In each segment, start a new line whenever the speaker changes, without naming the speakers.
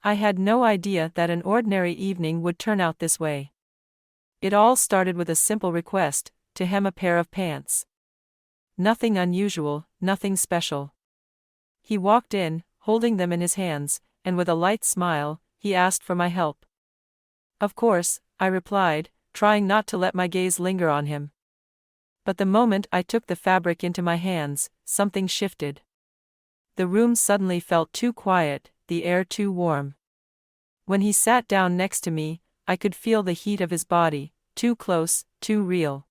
I had no idea that an ordinary evening would turn out this way. It all started with a simple request, to hem a pair of pants. Nothing unusual, nothing special. He walked in, holding them in his hands, and with a light smile, he asked for my help. Of course, I replied, trying not to let my gaze linger on him. But the moment I took the fabric into my hands, something shifted. The room suddenly felt too quiet, the air too warm. When he sat down next to me, I could feel the heat of his body, too close, too real.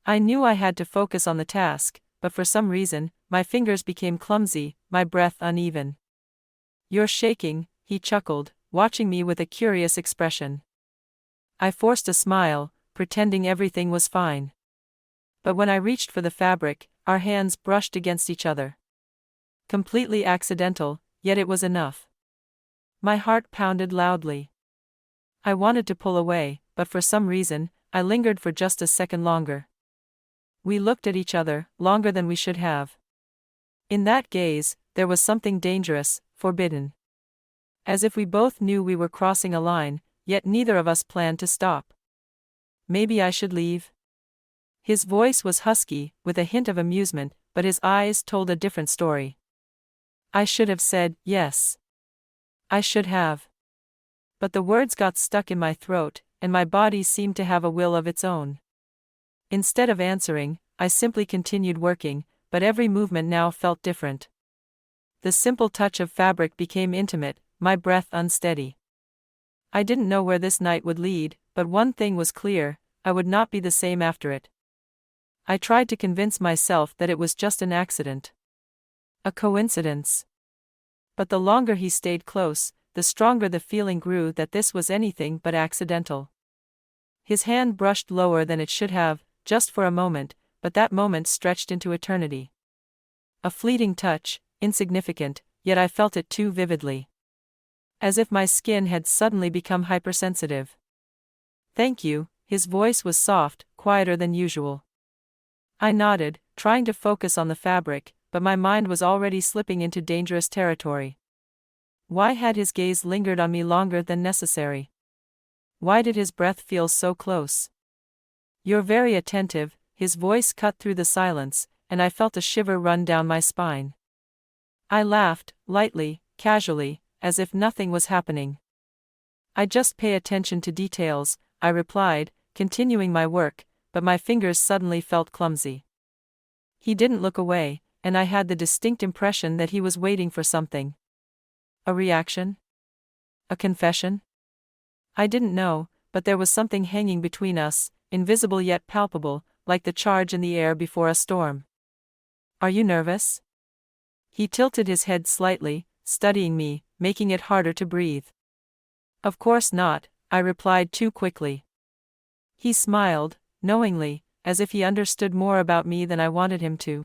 I knew I had to focus on the task, but for some reason, my fingers became clumsy, my breath uneven. "You're shaking," he chuckled, watching me with a curious expression. I forced a smile, pretending everything was fine. But when I reached for the fabric, our hands brushed against each other. Completely accidental, yet it was enough. My heart pounded loudly. I wanted to pull away, but for some reason, I lingered for just a second longer. We looked at each other, longer than we should have. In that gaze, there was something dangerous, forbidden. As if we both knew we were crossing a line, yet neither of us planned to stop. "Maybe I should leave?" His voice was husky, with a hint of amusement, but his eyes told a different story. I should have said, yes. I should have. But the words got stuck in my throat, and my body seemed to have a will of its own. Instead of answering, I simply continued working, but every movement now felt different. The simple touch of fabric became intimate, my breath unsteady. I didn't know where this night would lead, but one thing was clear, I would not be the same after it. I tried to convince myself that it was just an accident. A coincidence. But the longer he stayed close, the stronger the feeling grew that this was anything but accidental. His hand brushed lower than it should have, just for a moment, but that moment stretched into eternity. A fleeting touch, insignificant, yet I felt it too vividly. As if my skin had suddenly become hypersensitive. "Thank you," his voice was soft, quieter than usual. I nodded, trying to focus on the fabric, but my mind was already slipping into dangerous territory. Why had his gaze lingered on me longer than necessary? Why did his breath feel so close? "You're very attentive," his voice cut through the silence, and I felt a shiver run down my spine. I laughed, lightly, casually, as if nothing was happening. "I just pay attention to details," I replied, continuing my work, but my fingers suddenly felt clumsy. He didn't look away, and I had the distinct impression that he was waiting for something. A reaction? A confession? I didn't know, but there was something hanging between us, invisible yet palpable, like the charge in the air before a storm. "Are you nervous?" He tilted his head slightly, studying me, making it harder to breathe. "Of course not," I replied too quickly. He smiled, knowingly, as if he understood more about me than I wanted him to.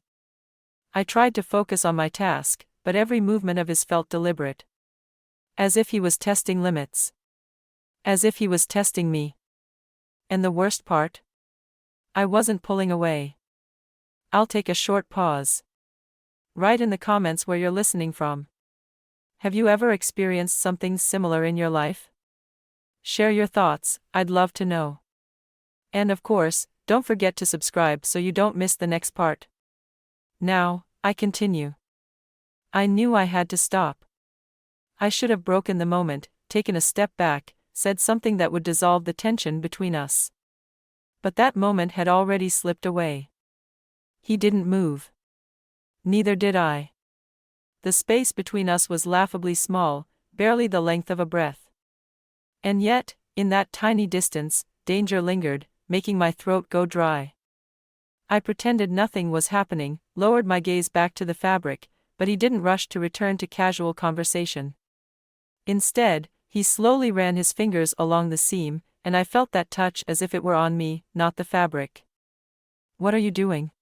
I tried to focus on my task, but every movement of his felt deliberate. As if he was testing limits. As if he was testing me. And the worst part? I wasn't pulling away. I'll take a short pause. Write in the comments where you're listening from. Have you ever experienced something similar in your life? Share your thoughts, I'd love to know. And of course, don't forget to subscribe so you don't miss the next part. Now, I continue. I knew I had to stop. I should have broken the moment, taken a step back, said something that would dissolve the tension between us. But that moment had already slipped away. He didn't move. Neither did I. The space between us was laughably small, barely the length of a breath. And yet, in that tiny distance, danger lingered, making my throat go dry. I pretended nothing was happening, lowered my gaze back to the fabric, but he didn't rush to return to casual conversation. Instead, he slowly ran his fingers along the seam, and I felt that touch as if it were on me, not the fabric. "What are you doing?"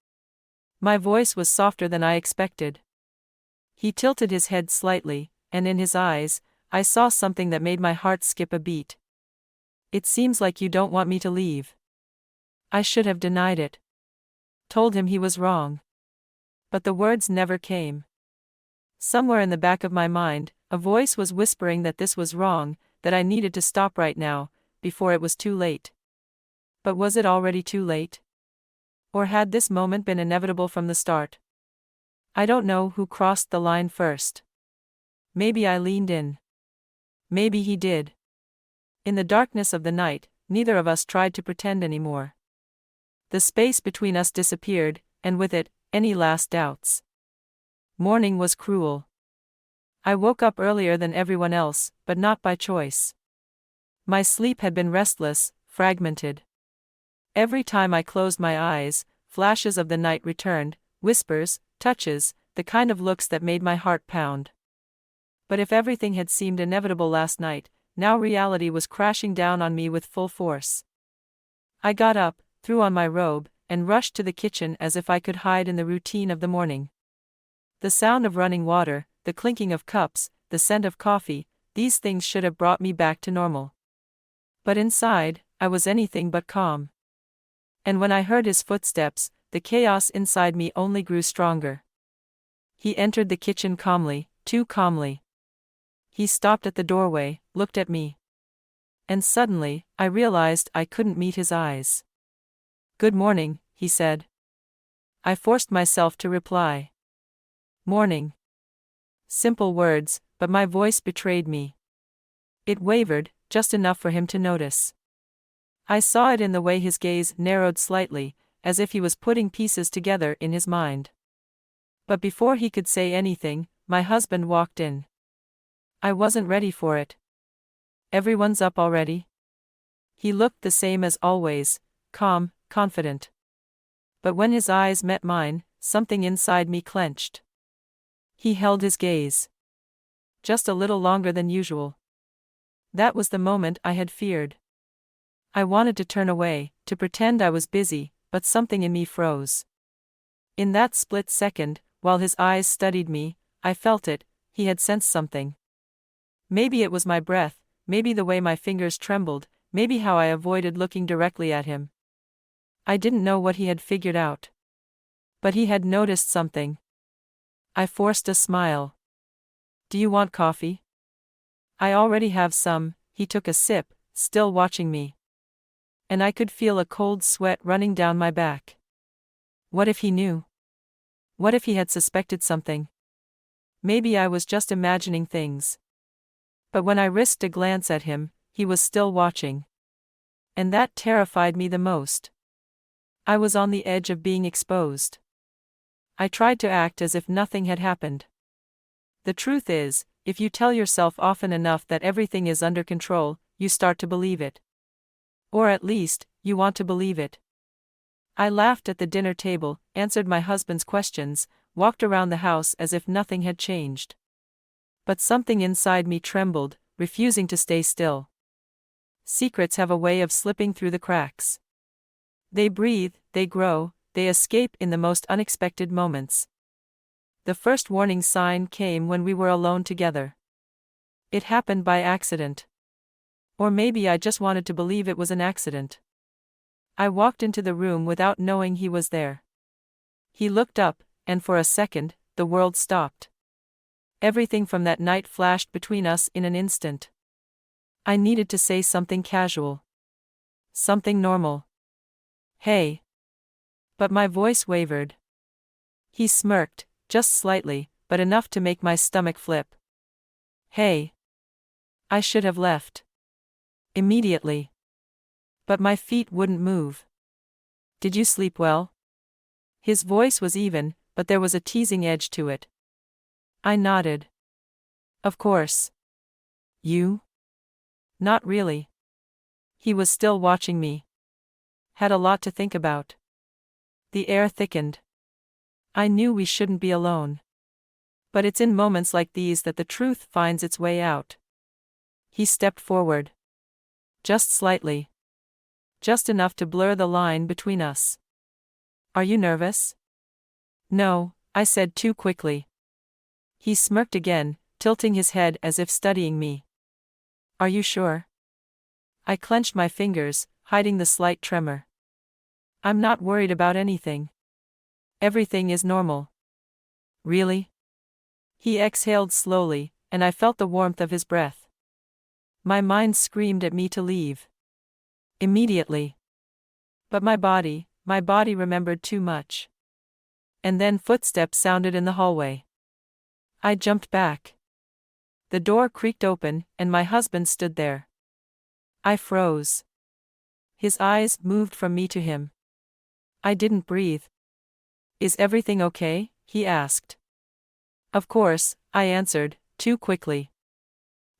My voice was softer than I expected. He tilted his head slightly, and in his eyes, I saw something that made my heart skip a beat. "It seems like you don't want me to leave." I should have denied it. Told him he was wrong. But the words never came. Somewhere in the back of my mind, A voice was whispering that this was wrong, that I needed to stop right now, before it was too late. But was it already too late? Or had this moment been inevitable from the start? I don't know who crossed the line first. Maybe I leaned in. Maybe he did. In the darkness of the night, neither of us tried to pretend anymore. The space between us disappeared, and with it, any last doubts. Morning was cruel. I woke up earlier than everyone else, but not by choice. My sleep had been restless, fragmented. Every time I closed my eyes, flashes of the night returned, whispers, touches, the kind of looks that made my heart pound. But if everything had seemed inevitable last night, now reality was crashing down on me with full force. I got up, threw on my robe, and rushed to the kitchen as if I could hide in the routine of the morning. The sound of running water, the clinking of cups, the scent of coffee, these things should have brought me back to normal. But inside, I was anything but calm. And when I heard his footsteps, the chaos inside me only grew stronger. He entered the kitchen calmly, too calmly. He stopped at the doorway, looked at me. And suddenly, I realized I couldn't meet his eyes. "Good morning," he said. I forced myself to reply. "Morning." Simple words, but my voice betrayed me. It wavered, just enough for him to notice. I saw it in the way his gaze narrowed slightly, as if he was putting pieces together in his mind. But before he could say anything, my husband walked in. I wasn't ready for it. "Everyone's up already?" He looked the same as always, calm, confident. But when his eyes met mine, something inside me clenched. He held his gaze. Just a little longer than usual. That was the moment I had feared. I wanted to turn away, to pretend I was busy, but something in me froze. In that split second, while his eyes studied me, I felt it, he had sensed something. Maybe it was my breath, maybe the way my fingers trembled, maybe how I avoided looking directly at him. I didn't know what he had figured out. But he had noticed something. I forced a smile. "Do you want coffee?" "I already have some." He took a sip, still watching me. And I could feel a cold sweat running down my back. What if he knew? What if he had suspected something? Maybe I was just imagining things. But when I risked a glance at him, he was still watching. And that terrified me the most. I was on the edge of being exposed. I tried to act as if nothing had happened. The truth is, if you tell yourself often enough that everything is under control, you start to believe it. Or at least, you want to believe it. I laughed at the dinner table, answered my husband's questions, walked around the house as if nothing had changed. But something inside me trembled, refusing to stay still. Secrets have a way of slipping through the cracks. They breathe, they grow, they escape in the most unexpected moments. The first warning sign came when we were alone together. It happened by accident. Or maybe I just wanted to believe it was an accident. I walked into the room without knowing he was there. He looked up, and for a second, the world stopped. Everything from that night flashed between us in an instant. I needed to say something casual. Something normal. "Hey." But my voice wavered. He smirked, just slightly, but enough to make my stomach flip. "Hey." I should have left. Immediately. But my feet wouldn't move. "Did you sleep well?" His voice was even, but there was a teasing edge to it. I nodded. "Of course." "You?" "Not really." He was still watching me. Had a lot to think about. The air thickened. I knew we shouldn't be alone. But it's in moments like these that the truth finds its way out. He stepped forward. Just slightly. Just enough to blur the line between us. "Are you nervous?" "No," I said too quickly. He smirked again, tilting his head as if studying me. "Are you sure?" I clenched my fingers, hiding the slight tremor. "I'm not worried about anything. Everything is normal." "Really?" He exhaled slowly, and I felt the warmth of his breath. My mind screamed at me to leave immediately. But my body remembered too much. And then footsteps sounded in the hallway. I jumped back. The door creaked open, and my husband stood there. I froze. His eyes moved from me to him. I didn't breathe. "Is everything okay?" he asked. "Of course," I answered, too quickly.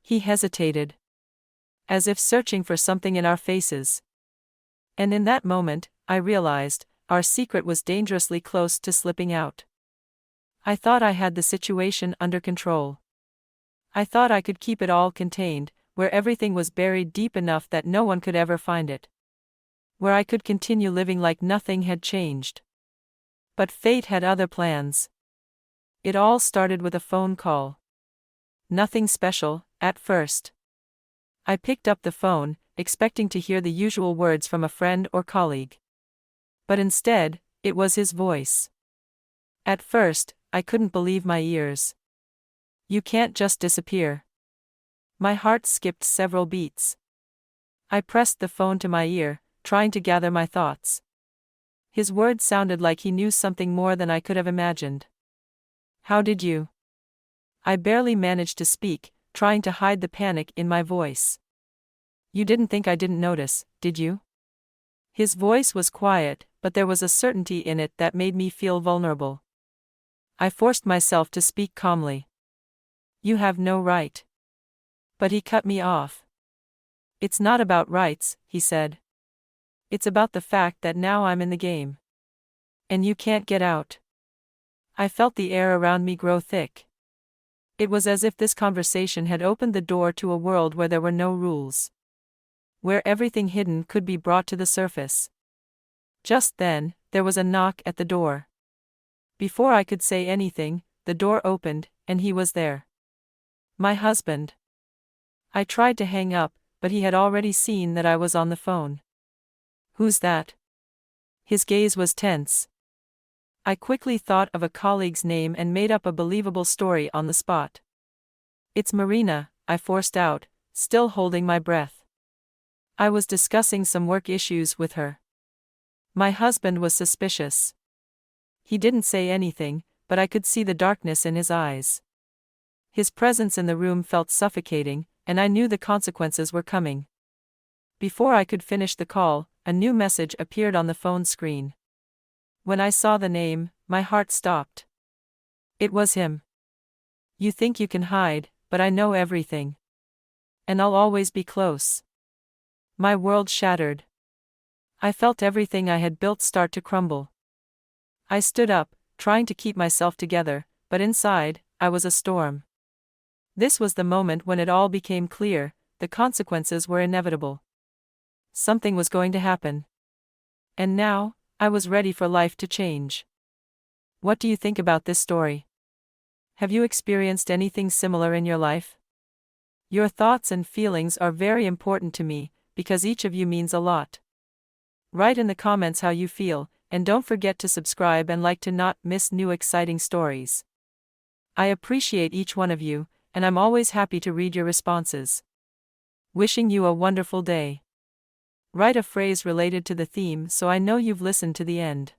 He hesitated, as if searching for something in our faces. And in that moment, I realized, our secret was dangerously close to slipping out. I thought I had the situation under control. I thought I could keep it all contained, where everything was buried deep enough that no one could ever find it. Where I could continue living like nothing had changed. But fate had other plans. It all started with a phone call. Nothing special, at first. I picked up the phone, expecting to hear the usual words from a friend or colleague. But instead, it was his voice. At first, I couldn't believe my ears. "You can't just disappear." My heart skipped several beats. I pressed the phone to my ear, trying to gather my thoughts. His words sounded like he knew something more than I could have imagined. "How did you?" I barely managed to speak, trying to hide the panic in my voice. "You didn't think I didn't notice, did you?" His voice was quiet, but there was a certainty in it that made me feel vulnerable. I forced myself to speak calmly. "You have no right." But he cut me off. "It's not about rights," he said. "It's about the fact that now I'm in the game. And you can't get out." I felt the air around me grow thick. It was as if this conversation had opened the door to a world where there were no rules. Where everything hidden could be brought to the surface. Just then, there was a knock at the door. Before I could say anything, the door opened, and he was there. My husband. I tried to hang up, but he had already seen that I was on the phone. "Who's that?" His gaze was tense. I quickly thought of a colleague's name and made up a believable story on the spot. "It's Marina," I forced out, still holding my breath. "I was discussing some work issues with her." My husband was suspicious. He didn't say anything, but I could see the darkness in his eyes. His presence in the room felt suffocating, and I knew the consequences were coming. Before I could finish the call, a new message appeared on the phone screen. When I saw the name, my heart stopped. It was him. "You think you can hide, but I know everything. And I'll always be close." My world shattered. I felt everything I had built start to crumble. I stood up, trying to keep myself together, but inside, I was a storm. This was the moment when it all became clear, the consequences were inevitable. Something was going to happen. And now, I was ready for life to change. What do you think about this story? Have you experienced anything similar in your life? Your thoughts and feelings are very important to me, because each of you means a lot. Write in the comments how you feel, and don't forget to subscribe and like to not miss new exciting stories. I appreciate each one of you, and I'm always happy to read your responses. Wishing you a wonderful day. Write a phrase related to the theme so I know you've listened to the end.